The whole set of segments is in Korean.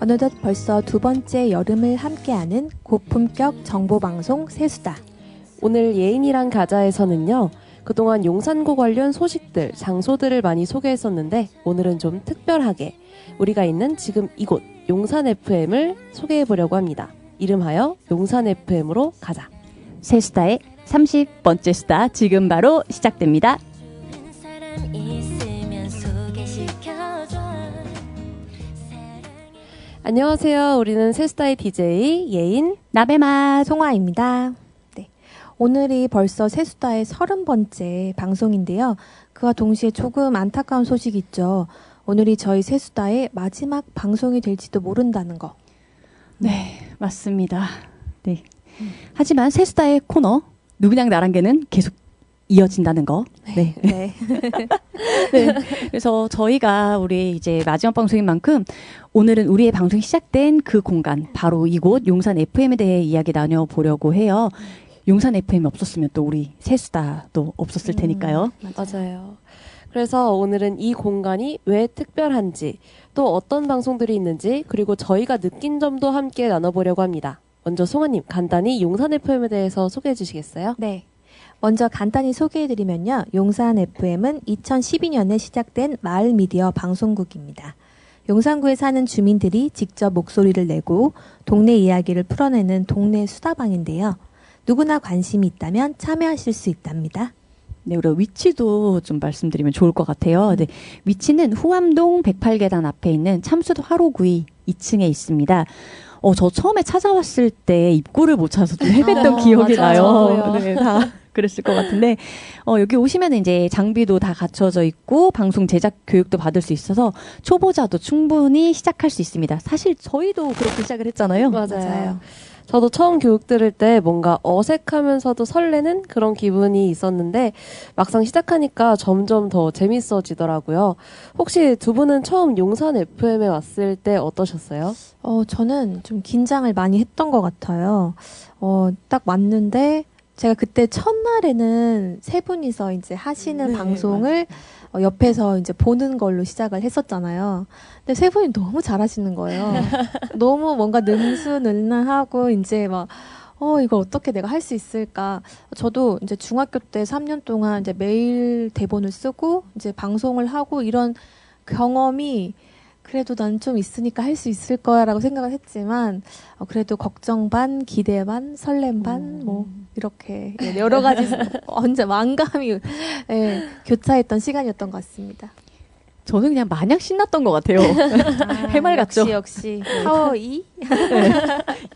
어느덧 벌써 두 번째 여름을 함께하는 고품격 정보방송 세수다. 오늘 예인이랑 가자에서는요, 그동안 용산구 관련 소식들, 장소들을 많이 소개했었는데 오늘은 좀 특별하게 우리가 있는 지금 이곳 용산 FM을 소개해보려고 합니다. 이름하여 용산 FM으로 가자. 세수다의 30번째 수다 지금 바로 시작됩니다. 안녕하세요. 우리는 세수다의 DJ 예인, 나베마 송아입니다. 네, 오늘이 벌써 세수다의 30번째 방송인데요. 그와 동시에 조금 안타까운 소식이 있죠. 오늘이 저희 세수다의 마지막 방송이 될지도 모른다는 거. 네, 맞습니다. 네. 하지만 세수다의 코너 누구냥 나랑개는 계속 이어진다는 거. 네. 네. 네. 그래서 저희가 우리 이제 마지막 방송인 만큼 오늘은 우리의 방송이 시작된 그 공간, 바로 이곳 용산 FM에 대해 이야기 나눠보려고 해요. 용산 FM이 없었으면 또 우리 세수다도 없었을 테니까요. 맞아요. 그래서 오늘은 이 공간이 왜 특별한지, 또 어떤 방송들이 있는지, 그리고 저희가 느낀 점도 함께 나눠보려고 합니다. 먼저 송아님, 간단히 용산 FM에 대해서 소개해 주시겠어요? 네. 먼저 간단히 소개해드리면요. 용산 FM은 2012년에 시작된 마을 미디어 방송국입니다. 용산구에 사는 주민들이 직접 목소리를 내고 동네 이야기를 풀어내는 동네 수다방인데요. 누구나 관심이 있다면 참여하실 수 있답니다. 네, 우리 위치도 좀 말씀드리면 좋을 것 같아요. 네, 위치는 후암동 108계단 앞에 있는 참수도 화로구이 2층에 있습니다. 저 처음에 찾아왔을 때 입구를 못 찾아서 좀 헤맸던 기억이 나요. 네, 다 그랬을 것 같은데, 여기 오시면 이제 장비도 다 갖춰져 있고, 방송 제작 교육도 받을 수 있어서 초보자도 충분히 시작할 수 있습니다. 사실 저희도 그렇게 시작을 했잖아요. 맞아요. 저도 처음 교육 들을 때 뭔가 어색하면서도 설레는 그런 기분이 있었는데 막상 시작하니까 점점 더 재밌어지더라고요. 혹시 두 분은 처음 용산 FM에 왔을 때 어떠셨어요? 저는 좀 긴장을 많이 했던 것 같아요. 딱 왔는데 제가 그때 첫날에는 세 분이서 이제 하시는 방송을 옆에서 이제 보는 걸로 시작을 했었잖아요. 근데 세 분이 너무 잘하시는 거예요. 너무 뭔가 능수능란하고 이제 막 이걸 어떻게 내가 할 수 있을까? 저도 이제 중학교 때 3년 동안 이제 매일 대본을 쓰고 이제 방송을 하고 이런 경험이 그래도 난 좀 있으니까 할 수 있을 거야라고 생각을 했지만 그래도 걱정 반, 기대 반, 설렘 반, 뭐 이렇게 여러 가지 언제 만감이 교차했던 시간이었던 것 같습니다. 저는 그냥 마냥 신났던 것 같아요. 해말 같죠? 역시 파워 2?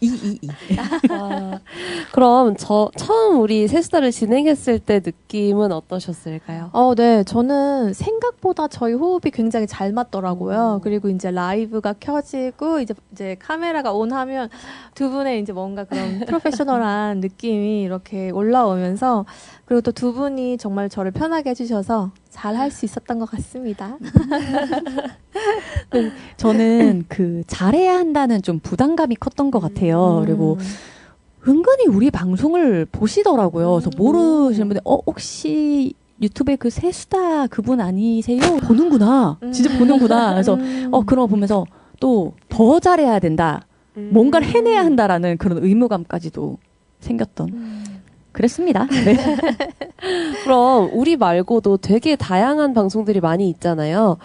이. 그럼 처음 우리 세수다를 진행했을 때 느낌은 어떠셨을까요? 네. 저는 생각보다 저희 호흡이 굉장히 잘 맞더라고요. 그리고 이제 라이브가 켜지고 이제 카메라가 온 하면 두 분의 이제 뭔가 그런 프로페셔널한 느낌이 이렇게 올라오면서 그리고 또 두 분이 정말 저를 편하게 해주셔서 잘 할 수 있었던 것 같습니다. 네, 저는 잘해야 한다는 좀 부담감이 컸던 것 같아요. 그리고 은근히 우리 방송을 보시더라고요. 그래서 모르시는 분들, 혹시 유튜브에 그 세수다 그분 아니세요? 보는구나. 진짜 보는구나. 그래서, 그런 거 보면서 또 더 잘해야 된다. 뭔가를 해내야 한다라는 그런 의무감까지도 생겼던. 그랬습니다. 네. 그럼 우리 말고도 되게 다양한 방송들이 많이 있잖아요.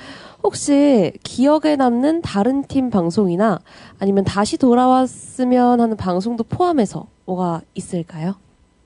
혹시 기억에 남는 다른 팀 방송이나 아니면 다시 돌아왔으면 하는 방송도 포함해서 뭐가 있을까요?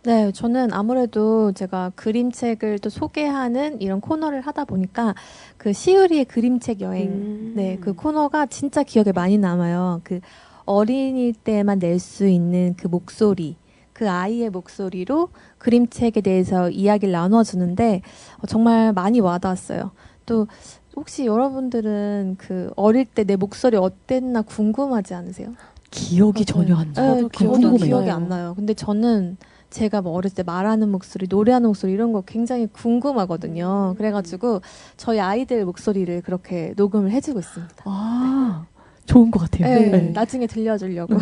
네, 저는 아무래도 제가 그림책을 또 소개하는 이런 코너를 하다 보니까 그 시우리의 그림책 여행, 네, 그 코너가 진짜 기억에 많이 남아요. 그 어린이 때만 낼 수 있는 그 목소리, 그 아이의 목소리로 그림책에 대해서 이야기를 나눠주는데 정말 많이 와닿았어요. 또 혹시 여러분들은 그 어릴 때 내 목소리 어땠나 궁금하지 않으세요? 기억이 전혀 안 나요. 저도 기억이 안 나요. 근데 저는 제가 뭐 어렸을 때 말하는 목소리, 노래하는 목소리 이런 거 굉장히 궁금하거든요. 그래가지고 저희 아이들 목소리를 그렇게 녹음을 해주고 있습니다. 아, 좋은 것 같아요. 네, 나중에 들려주려고.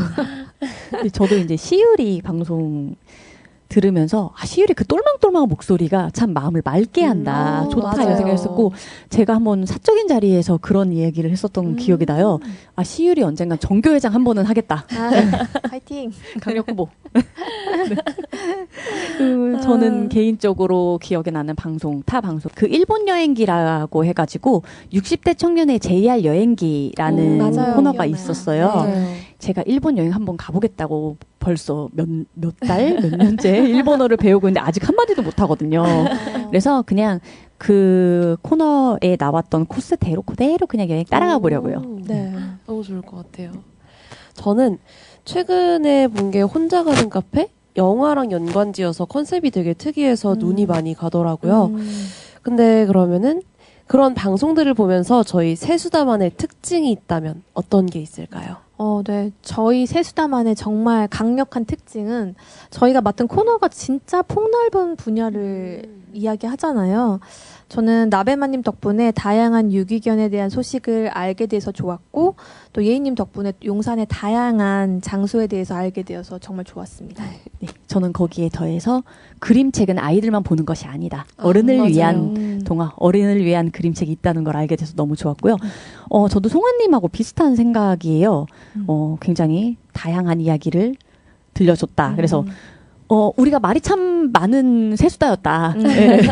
저도 이제 시우리 방송 들으면서 시율이 그 똘망똘망한 목소리가 참 마음을 맑게 한다. 좋다 맞아요. 이런 생각했었고 제가 한번 사적인 자리에서 그런 이야기를 했었던 기억이 나요. 시율이 언젠간 정교회장 한 번은 하겠다. 파이팅. 강력 후보. 네. 저는 개인적으로 기억에 나는 방송, 타 방송. 그 일본 여행기라고 해가지고 60대 청년의 JR 여행기라는 맞아요. 코너가 기억나요. 있었어요. 네. 제가 일본 여행 한번 가보겠다고 벌써 몇 년째 일본어를 배우고 있는데 아직 한마디도 못하거든요. 그래서 그냥 그 코너에 나왔던 코스대로 그대로 그냥 여행 따라가 보려고요. 네. 너무 좋을 것 같아요. 저는 최근에 본 게 혼자 가는 카페? 영화랑 연관지어서 컨셉이 되게 특이해서 눈이 많이 가더라고요. 근데 그러면은 그런 방송들을 보면서 저희 세수다만의 특징이 있다면 어떤 게 있을까요? 네. 저희 세수다만의 정말 강력한 특징은 저희가 맡은 코너가 진짜 폭넓은 분야를 이야기하잖아요. 저는 나베마님 덕분에 다양한 유기견에 대한 소식을 알게 돼서 좋았고 또 예인님 덕분에 용산의 다양한 장소에 대해서 알게 되어서 정말 좋았습니다. 네, 저는 거기에 더해서 그림책은 아이들만 보는 것이 아니다. 어른을 맞아요. 위한 동화, 어른을 위한 그림책이 있다는 걸 알게 돼서 너무 좋았고요. 저도 송아님하고 비슷한 생각이에요. 굉장히 다양한 이야기를 들려줬다. 그래서 우리가 말이 참 많은 세수다였다. 네.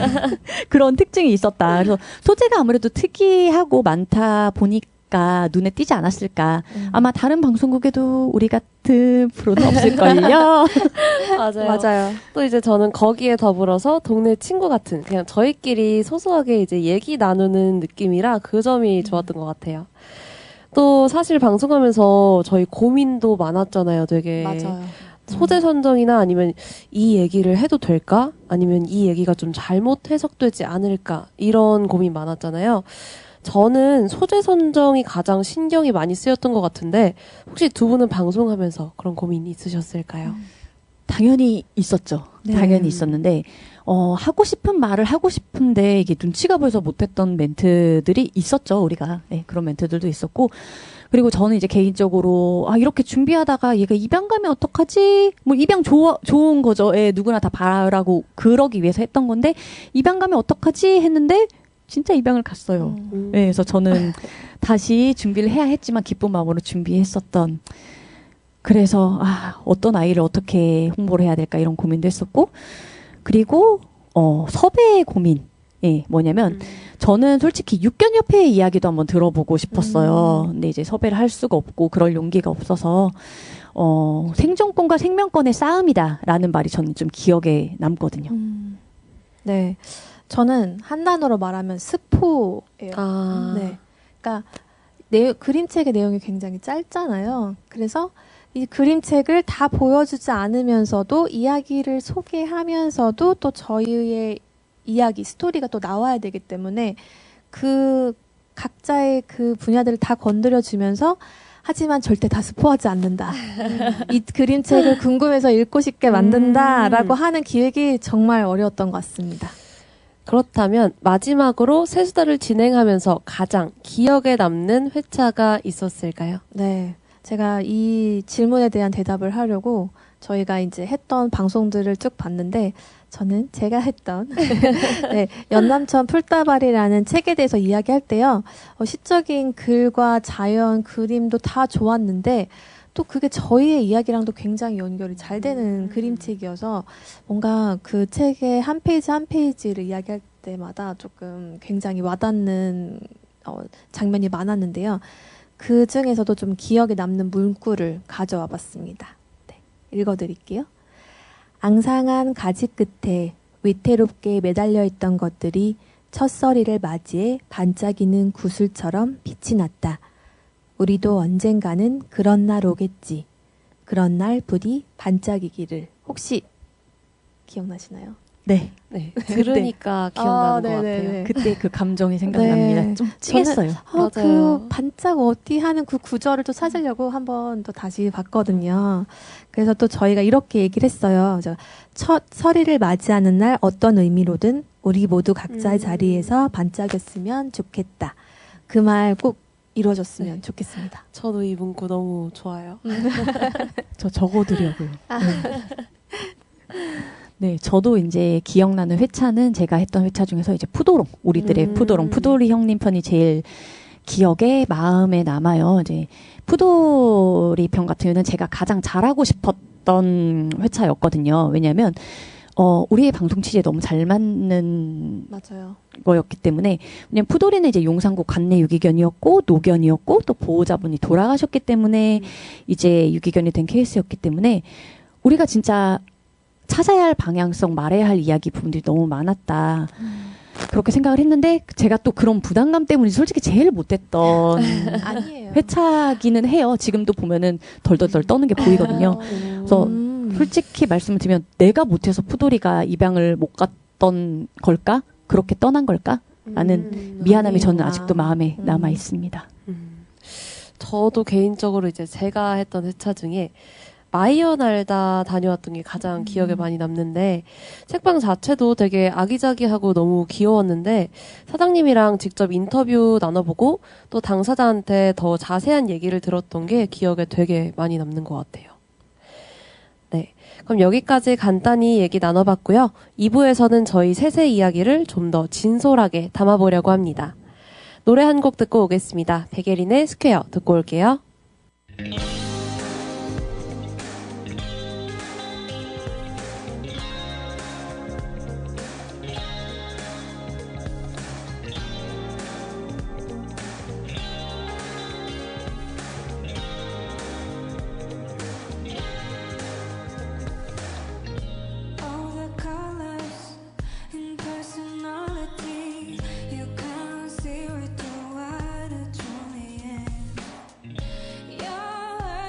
그런 특징이 있었다. 그래서 소재가 아무래도 특이하고 많다 보니까 눈에 띄지 않았을까. 아마 다른 방송국에도 우리 같은 프로는 없을걸요. 맞아요. 또 이제 저는 거기에 더불어서 동네 친구 같은 그냥 저희끼리 소소하게 이제 얘기 나누는 느낌이라 그 점이 좋았던 것 같아요. 또 사실 방송하면서 저희 고민도 많았잖아요. 되게. 맞아요. 소재 선정이나 아니면 이 얘기를 해도 될까? 아니면 이 얘기가 좀 잘못 해석되지 않을까? 이런 고민 많았잖아요. 저는 소재 선정이 가장 신경이 많이 쓰였던 것 같은데 혹시 두 분은 방송하면서 그런 고민이 있으셨을까요? 당연히 있었죠. 네. 당연히 있었는데 하고 싶은 말을 하고 싶은데 이게 눈치가 보여서 못했던 멘트들이 있었죠. 우리가 그런 멘트들도 있었고 그리고 저는 이제 개인적으로 이렇게 준비하다가 얘가 입양 가면 어떡하지? 뭐 입양 좋은 거죠. 누구나 다 바라고 그러기 위해서 했던 건데 입양 가면 어떡하지? 했는데 진짜 입양을 갔어요. 그래서 저는 다시 준비를 해야 했지만 기쁜 마음으로 준비했었던. 그래서 어떤 아이를 어떻게 홍보를 해야 될까 이런 고민도 했었고 그리고 섭외의 고민. 뭐냐면 저는 솔직히 육견협회의 이야기도 한번 들어보고 싶었어요. 근데 이제 섭외를 할 수가 없고 그럴 용기가 없어서 생존권과 생명권의 싸움이다라는 말이 저는 좀 기억에 남거든요. 네. 저는 한 단어로 말하면 스포예요. 네. 그러니까 그림책의 내용이 굉장히 짧잖아요. 그래서 이 그림책을 다 보여주지 않으면서도 이야기를 소개하면서도 또 저희의 이야기, 스토리가 또 나와야 되기 때문에 그 각자의 그 분야들을 다 건드려주면서 하지만 절대 다 스포하지 않는다. 이 그림책을 궁금해서 읽고 싶게 만든다라고 하는 기획이 정말 어려웠던 것 같습니다. 그렇다면 마지막으로 세수다를 진행하면서 가장 기억에 남는 회차가 있었을까요? 네. 제가 이 질문에 대한 대답을 하려고 저희가 이제 했던 방송들을 쭉 봤는데 저는 제가 했던 연남천 풀다발이라는 책에 대해서 이야기할 때요. 시적인 글과 자연, 그림도 다 좋았는데 또 그게 저희의 이야기랑도 굉장히 연결이 잘 되는 그림책이어서 뭔가 그 책의 한 페이지 한 페이지를 이야기할 때마다 조금 굉장히 와닿는 장면이 많았는데요. 그 중에서도 좀 기억에 남는 문구를 가져와 봤습니다. 읽어드릴게요. 앙상한 가지 끝에 위태롭게 매달려 있던 것들이 첫서리를 맞이해 반짝이는 구슬처럼 빛이 났다. 우리도 언젠가는 그런 날 오겠지. 그런 날 부디 반짝이기를. 혹시 기억나시나요? 네. 들으니까 기억나는 것 네네네. 같아요. 그때 그 감정이 생각납니다. 네. 좀 찌겠어요. 맞아요. 그 반짝 어디 하는 그 구절을 또 찾으려고 한번 또 다시 봤거든요. 그래서 또 저희가 이렇게 얘기를 했어요. 첫 서리를 맞이하는 날 어떤 의미로든 우리 모두 각자의 자리에서 반짝였으면 좋겠다. 그 말 꼭 이루어졌으면 좋겠습니다. 저도 이 문구 너무 좋아요. 저 적어드려고요. 네, 저도 이제 기억나는 회차는 제가 했던 회차 중에서 이제 푸도롱, 우리들의 푸도롱, 푸도리 형님 편이 제일 기억에 마음에 남아요. 이제 푸도리 편 같은 경우는 제가 가장 잘하고 싶었던 회차였거든요. 왜냐하면 우리의 방송 취지에 너무 잘 맞는 맞아요. 거였기 때문에 왜냐면 푸도리는 이제 용산구 관내 유기견이었고 노견이었고 또 보호자분이 돌아가셨기 때문에 이제 유기견이 된 케이스였기 때문에 우리가 진짜 찾아야 할 방향성, 말해야 할 이야기 부분들이 너무 많았다. 그렇게 생각을 했는데 제가 또 그런 부담감 때문에 솔직히 제일 못했던 아니에요. 회차기는 해요. 지금도 보면은 덜덜덜 떠는 게 보이거든요. 그래서 솔직히 말씀을 드리면 내가 못해서 푸도리가 입양을 못 갔던 걸까? 그렇게 떠난 걸까? 라는 미안함이 저는 아직도 마음에 남아 있습니다. 저도 개인적으로 이제 제가 했던 회차 중에 마이어 날다 다녀왔던 게 가장 기억에 많이 남는데 책방 자체도 되게 아기자기하고 너무 귀여웠는데 사장님이랑 직접 인터뷰 나눠보고 또 당사자한테 더 자세한 얘기를 들었던 게 기억에 되게 많이 남는 것 같아요. 네, 그럼 여기까지 간단히 얘기 나눠봤고요. 2부에서는 저희 셋의 이야기를 좀 더 진솔하게 담아보려고 합니다. 노래 한 곡 듣고 오겠습니다. 백예린의 스퀘어 듣고 올게요. Your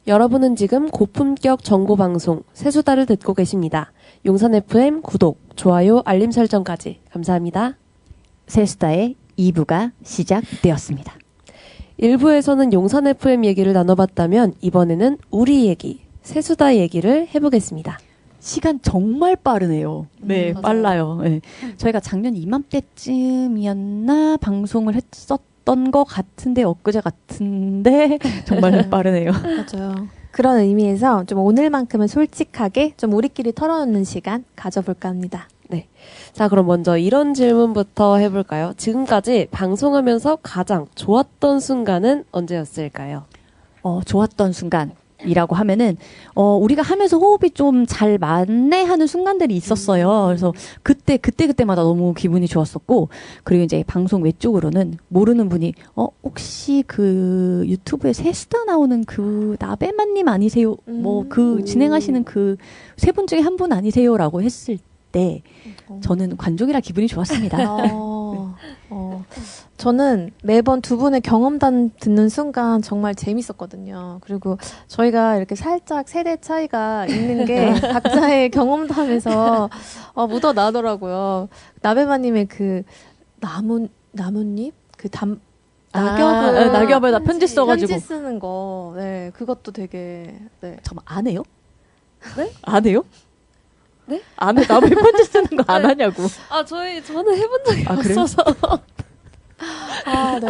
여러분은 지금 고품격 정보방송 세수다를 듣고 계십니다. 용산 FM 구독, 좋아요, 알림 설정까지 감사합니다. 세수다의 2부가 시작되었습니다. 1부에서는 용산 FM 얘기를 나눠봤다면 이번에는 우리 얘기, 세수다 얘기를 해보겠습니다. 시간 정말 빠르네요. 네, 맞아요. 빨라요. 네. 저희가 작년 이맘때쯤이었나 방송을 했었던 것 같은데, 엊그제 같은데, 정말 빠르네요. 맞아요. 그런 의미에서 좀 오늘만큼은 솔직하게 좀 우리끼리 털어놓는 시간 가져볼까 합니다. 자, 그럼 먼저 이런 질문부터 해볼까요? 지금까지 방송하면서 가장 좋았던 순간은 언제였을까요? 좋았던 순간이라고 하면은, 우리가 하면서 호흡이 좀 잘 맞네 하는 순간들이 있었어요. 그래서 그때마다 너무 기분이 좋았었고, 그리고 이제 방송 외쪽으로는 모르는 분이, 혹시 그 유튜브에 세수다 나오는 그 나베마님 아니세요? 뭐 그 진행하시는 그 세 분 중에 한 분 아니세요? 라고 했을 때, 저는 관종이라 기분이 좋았습니다. 저는 매번 두 분의 경험담 듣는 순간 정말 재밌었거든요. 그리고 저희가 이렇게 살짝 세대 차이가 있는 게 각자의 경험담에서 묻어나더라고요. 나베마님의 그 나뭇잎? 낙엽을 다 편지 써가지고. 편지 쓰는 거. 네, 그것도 되게, 네. 잠깐만, 안 해요? 네? 안 해요? 네? 안 해. 나 왜 편지 쓰는 거 안 하냐고. 저는 해본 적이 그래요? 없어서. 네.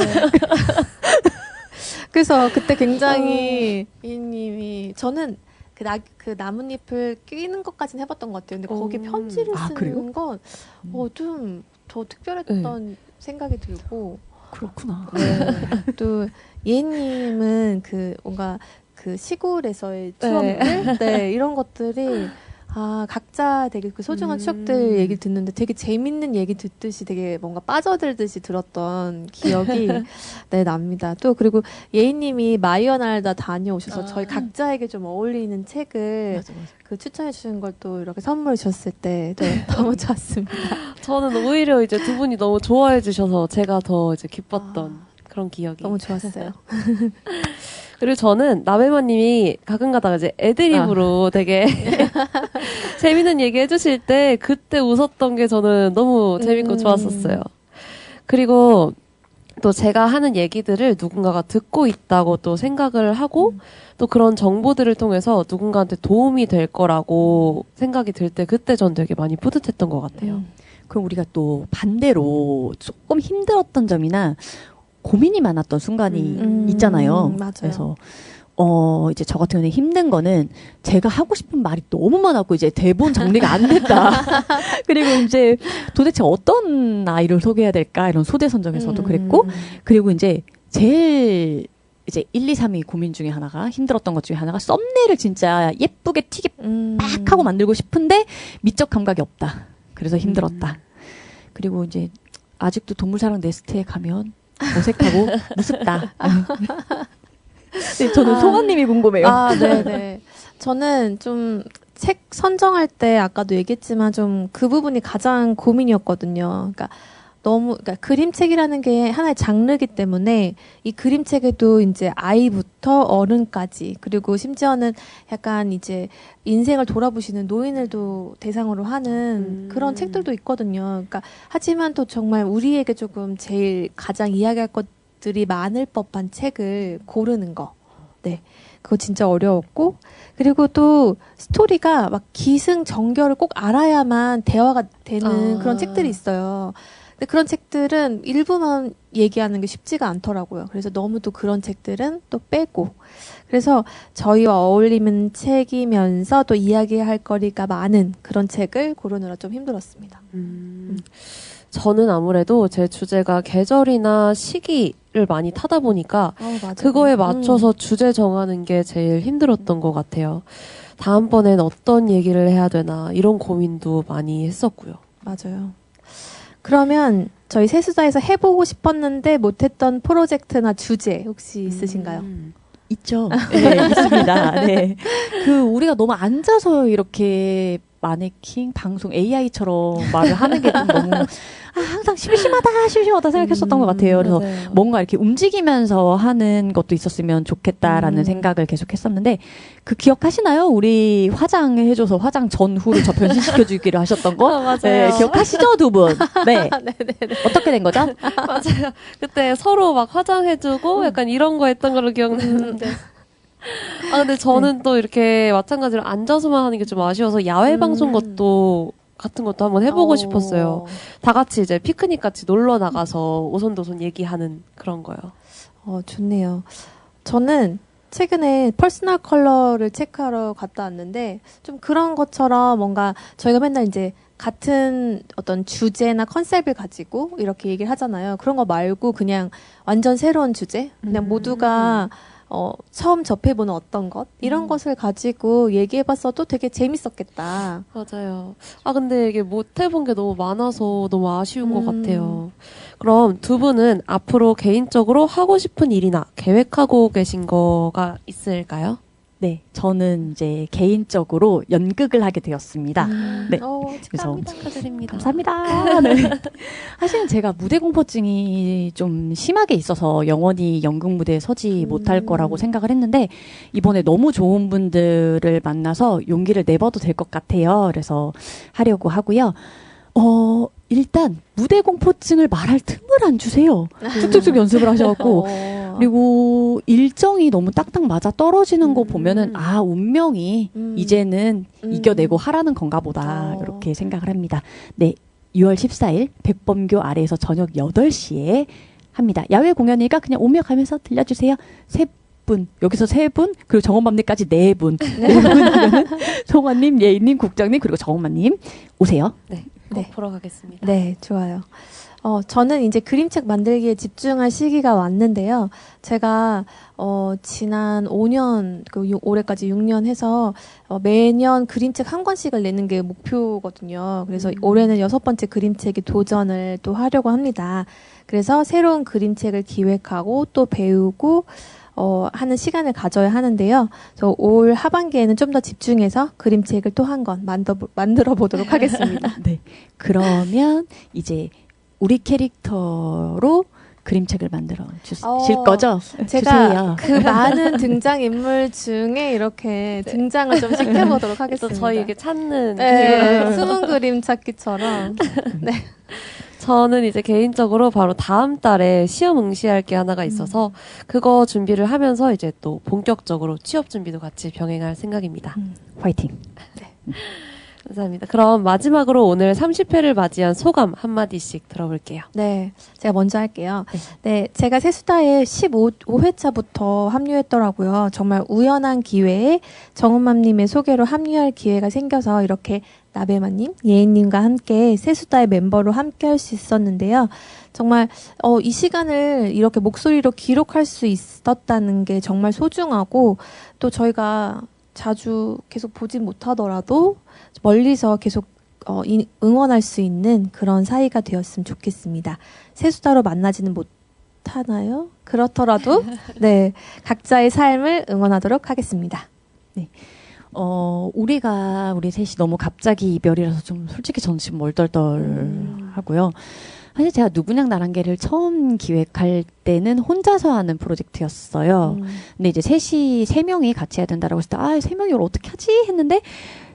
그래서 그때 굉장히 이님이 저는 그 나뭇잎을 끼는 것까지는 해봤던 것 같아요. 근데 거기에 편지를 그래요? 쓰는 건 좀 더 특별했던 생각이 들고. 그렇구나. 네. 또 예님은 뭔가 그 시골에서의 추억들, 네, 이런 것들이 각자 되게 그 소중한 추억들 얘기 듣는데 되게 재밌는 얘기 듣듯이 되게 뭔가 빠져들듯이 들었던 기억이 네, 납니다. 또 그리고 예인님이 마이어날다 다녀오셔서 저희 각자에게 좀 어울리는 책을 맞아. 그 추천해 주신 걸 또 이렇게 선물 주셨을 때 네, 너무 좋았습니다. 저는 오히려 이제 두 분이 너무 좋아해 주셔서 제가 더 이제 기뻤던 그런 기억이. 너무 좋았어요. 그리고 저는 나베마님이 가끔 가다가 이제 애드립으로 되게 재밌는 얘기 해주실 때 그때 웃었던 게 저는 너무 재밌고 좋았었어요. 그리고 또 제가 하는 얘기들을 누군가가 듣고 있다고 또 생각을 하고 또 그런 정보들을 통해서 누군가한테 도움이 될 거라고 생각이 들 때 그때 전 되게 많이 뿌듯했던 것 같아요. 그럼 우리가 또 반대로 조금 힘들었던 점이나 고민이 많았던 순간이 있잖아요. 맞아요. 그래서 이제 저 같은 경우는 힘든 거는 제가 하고 싶은 말이 너무 많았고 이제 대본 정리가 안 됐다. 그리고 이제 도대체 어떤 아이를 소개해야 될까 이런 소대 선정에서도 그랬고 그리고 이제 제일 이제 1, 2, 3위 고민 중에 하나가 힘들었던 것 중에 하나가 썸네일을 진짜 예쁘게 튀게 빡 하고 만들고 싶은데 미적 감각이 없다. 그래서 힘들었다. 그리고 이제 아직도 동물사랑 네스트에 가면 어색하고 무섭다. 네, 저는 소원님이 궁금해요. 네네. 저는 좀 책 선정할 때 아까도 얘기했지만 좀 그 부분이 가장 고민이었거든요. 그러니까 그림책이라는 게 하나의 장르이기 때문에 이 그림책에도 이제 아이부터 어른까지 그리고 심지어는 약간 이제 인생을 돌아보시는 노인들도 대상으로 하는 그런 책들도 있거든요. 그러니까 하지만 또 정말 우리에게 조금 제일 가장 이야기할 것들이 많을 법한 책을 고르는 거. 네. 그거 진짜 어려웠고 그리고 또 스토리가 막 기승전결을 꼭 알아야만 대화가 되는 그런 책들이 있어요. 근데 그런 책들은 일부만 얘기하는 게 쉽지가 않더라고요. 그래서 너무 또 그런 책들은 또 빼고. 그래서 저희와 어울리는 책이면서 또 이야기할 거리가 많은 그런 책을 고르느라 좀 힘들었습니다. 저는 아무래도 제 주제가 계절이나 시기를 많이 타다 보니까 맞아요. 그거에 맞춰서 주제 정하는 게 제일 힘들었던 것 같아요. 다음번엔 어떤 얘기를 해야 되나 이런 고민도 많이 했었고요. 맞아요. 그러면 저희 세수자에서 해보고 싶었는데 못했던 프로젝트나 주제 혹시 있으신가요? 있죠. 네, 있습니다. 네. 우리가 너무 앉아서 이렇게 마네킹 방송 AI처럼 말을 하는 게 좀 너무 항상 심심하다 생각했었던 것 같아요. 그래서 맞아요. 뭔가 이렇게 움직이면서 하는 것도 있었으면 좋겠다라는 생각을 계속 했었는데 그 기억하시나요? 우리 화장해줘서 화장 전후로 저 변신시켜주기로 하셨던 거? 맞아요. 네, 기억하시죠, 두 분? 네. 어떻게 된 거죠? 맞아요. 그때 서로 막 화장해주고 약간 이런 거 했던 걸로 기억나는데. 아, 근데 저는 또 이렇게 마찬가지로 앉아서만 하는 게 좀 아쉬워서 야외 방송 같은 것도 한번 해보고 싶었어요. 다 같이 이제 피크닉 같이 놀러 나가서 오손도손 얘기하는 그런 거요. 좋네요. 저는 최근에 퍼스널 컬러를 체크하러 갔다 왔는데 좀 그런 것처럼 뭔가 저희가 맨날 이제 같은 어떤 주제나 컨셉을 가지고 이렇게 얘기를 하잖아요. 그런 거 말고 그냥 완전 새로운 주제? 그냥 모두가 처음 접해보는 어떤 것? 이런 것을 가지고 얘기해봤어도 되게 재밌었겠다. 맞아요. 아, 근데 이게 못 해본 게 너무 많아서 너무 아쉬운 것 같아요. 그럼 두 분은 앞으로 개인적으로 하고 싶은 일이나 계획하고 계신 거가 있을까요? 네, 저는 이제 개인적으로 연극을 하게 되었습니다. 네. 축하합니다. 축하드립니다. 감사합니다. 네. 사실은 제가 무대 공포증이 좀 심하게 있어서 영원히 연극 무대에 서지 못할 거라고 생각을 했는데 이번에 너무 좋은 분들을 만나서 용기를 내봐도 될 것 같아요. 그래서 하려고 하고요. 일단 무대 공포증을 말할 틈을 안 주세요. 툭툭툭 연습을 하셔갖고 그리고 일정이 너무 딱딱 맞아 떨어지는 거 보면은 운명이 이제는 이겨내고 하라는 건가 보다 이렇게 생각을 합니다. 네, 6월 14일 백범교 아래에서 저녁 8시에 합니다. 야외 공연이니까 그냥 오며 가면서 들려주세요. 3분, 여기서 3분, 그리고 정원맘님까지 4분. 4분 하면은 송환님, 예인님, 국장님, 그리고 정원맘님 오세요. 네. 꼭 보러 가겠습니다. 네, 좋아요. 저는 이제 그림책 만들기에 집중할 시기가 왔는데요. 제가, 지난 5년, 올해까지 6년 해서, 매년 그림책 한 권씩을 내는 게 목표거든요. 그래서 올해는 6번째 그림책에 도전을 또 하려고 합니다. 그래서 새로운 그림책을 기획하고 또 배우고, 하는 시간을 가져야 하는데요. 그래서 올 하반기에는 좀 더 집중해서 그림책을 또 한 권 만들어 보도록 하겠습니다. 네. 그러면 이제 우리 캐릭터로 그림책을 만들어 주실 거죠? 제가 주세요. 그 많은 등장인물 중에 이렇게 등장을 좀 시켜보도록 하겠습니다. 또 저희 이렇게 찾는 숨은 그림 찾기처럼. 네. 저는 이제 개인적으로 바로 다음 달에 시험 응시할 게 하나가 있어서 그거 준비를 하면서 이제 또 본격적으로 취업 준비도 같이 병행할 생각입니다. 화이팅. 네. 감사합니다. 그럼 마지막으로 오늘 30회를 맞이한 소감 한마디씩 들어볼게요. 네, 제가 먼저 할게요. 네, 제가 세수다에 15회차부터 합류했더라고요. 정말 우연한 기회에 정은맘님의 소개로 합류할 기회가 생겨서 이렇게 나베마님, 예인님과 함께 세수다의 멤버로 함께 할 수 있었는데요. 정말 이 시간을 이렇게 목소리로 기록할 수 있었다는 게 정말 소중하고 또 저희가 자주 계속 보진 못하더라도 멀리서 계속 응원할 수 있는 그런 사이가 되었으면 좋겠습니다. 세수다로 만나지는 못하나요? 그렇더라도 네, 각자의 삶을 응원하도록 하겠습니다. 네. 우리 셋이 너무 갑자기 이별이라서 좀 솔직히 저는 지금 멀떨떨 하고요. 사실 제가 누구냥 나란개를 처음 기획할 때는 혼자서 하는 프로젝트였어요. 근데 이제 세 명이 같이 해야 된다라고 했을 때, 3명이 이걸 어떻게 하지? 했는데,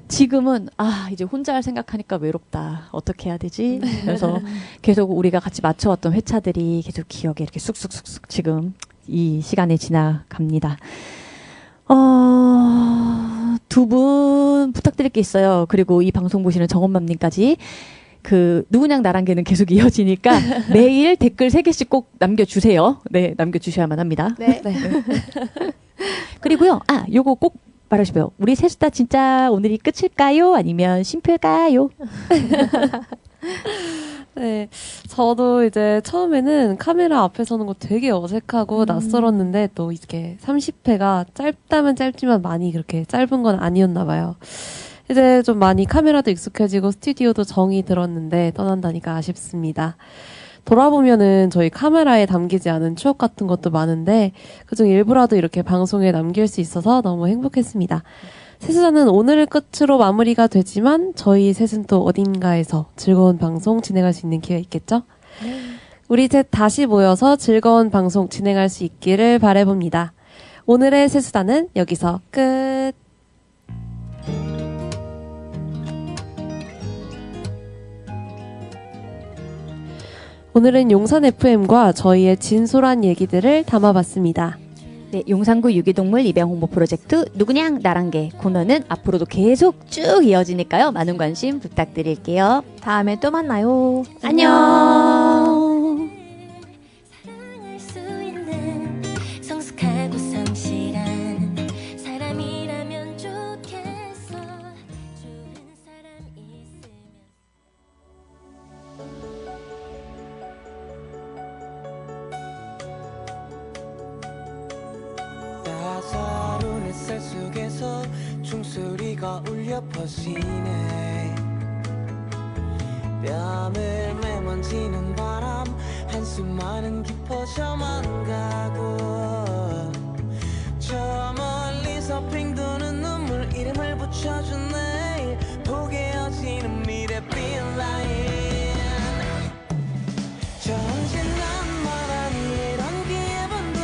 지금은, 이제 혼자 할 생각하니까 외롭다. 어떻게 해야 되지? 그래서 계속 우리가 같이 맞춰왔던 회차들이 계속 기억에 이렇게 쑥쑥쑥쑥 지금 이 시간에 지나갑니다. 두 분 부탁드릴 게 있어요. 그리고 이 방송 보시는 정원맘님까지. 누구냥 나란개는 계속 이어지니까 매일 댓글 3개씩 꼭 남겨주세요. 네, 남겨주셔야만 합니다. 네. 그리고요, 요거 꼭 말하시고요. 우리 세수다 진짜 오늘이 끝일까요? 아니면 쉼플까요? 네, 저도 이제 처음에는 카메라 앞에 서는 거 되게 어색하고 낯설었는데 또 이렇게 30회가 짧다면 짧지만 많이 그렇게 짧은 건 아니었나 봐요. 이제 좀 많이 카메라도 익숙해지고 스튜디오도 정이 들었는데 떠난다니까 아쉽습니다. 돌아보면은 저희 카메라에 담기지 않은 추억 같은 것도 많은데 그중 일부라도 이렇게 방송에 남길 수 있어서 너무 행복했습니다. 세수단은 오늘을 끝으로 마무리가 되지만 저희 셋은 또 어딘가에서 즐거운 방송 진행할 수 있는 기회가 있겠죠? 우리 셋 다시 모여서 즐거운 방송 진행할 수 있기를 바라봅니다. 오늘의 세수단은 여기서 끝. 오늘은 용산 FM과 저희의 진솔한 얘기들을 담아봤습니다. 네, 용산구 유기동물 입양 홍보 프로젝트 누구냥 나랑개 코너는 앞으로도 계속 쭉 이어지니까요. 많은 관심 부탁드릴게요. 다음에 또 만나요. 안녕. 사랑할 수 있는 성숙하고 성실한 사람이라면 좋겠어. 좋은 사람 있으면 따사로운 햇살 속에서 종소리가 울려 퍼지네. 뺨을 메만지는 바람 한숨만은 깊어져만 가고 저 멀리서 핑 도는 눈물 이름을 붙여주네. 포개어지는 미래 빛라인 전진난만한 이런 기분도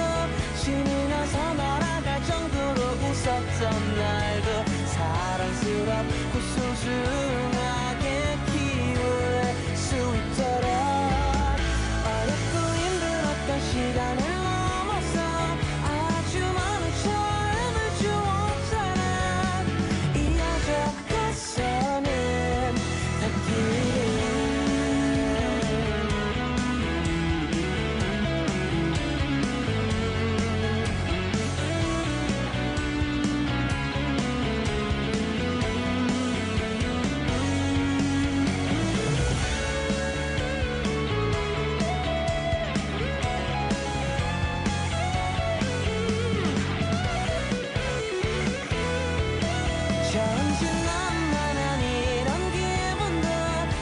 신이 나서 날아갈 정도로 웃었던 날도 사랑스럽고 소중하게 키울 수 있도록 어렵고 힘들었던 시간을 넘어서 아주 많은 처음을 주었잖아. 이어져 가서는 닿기를 전진난만한 이런 기분도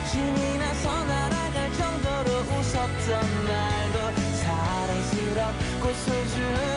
신이 나서 날아갈 정도로 웃었던 날도 사랑스럽고 소중하게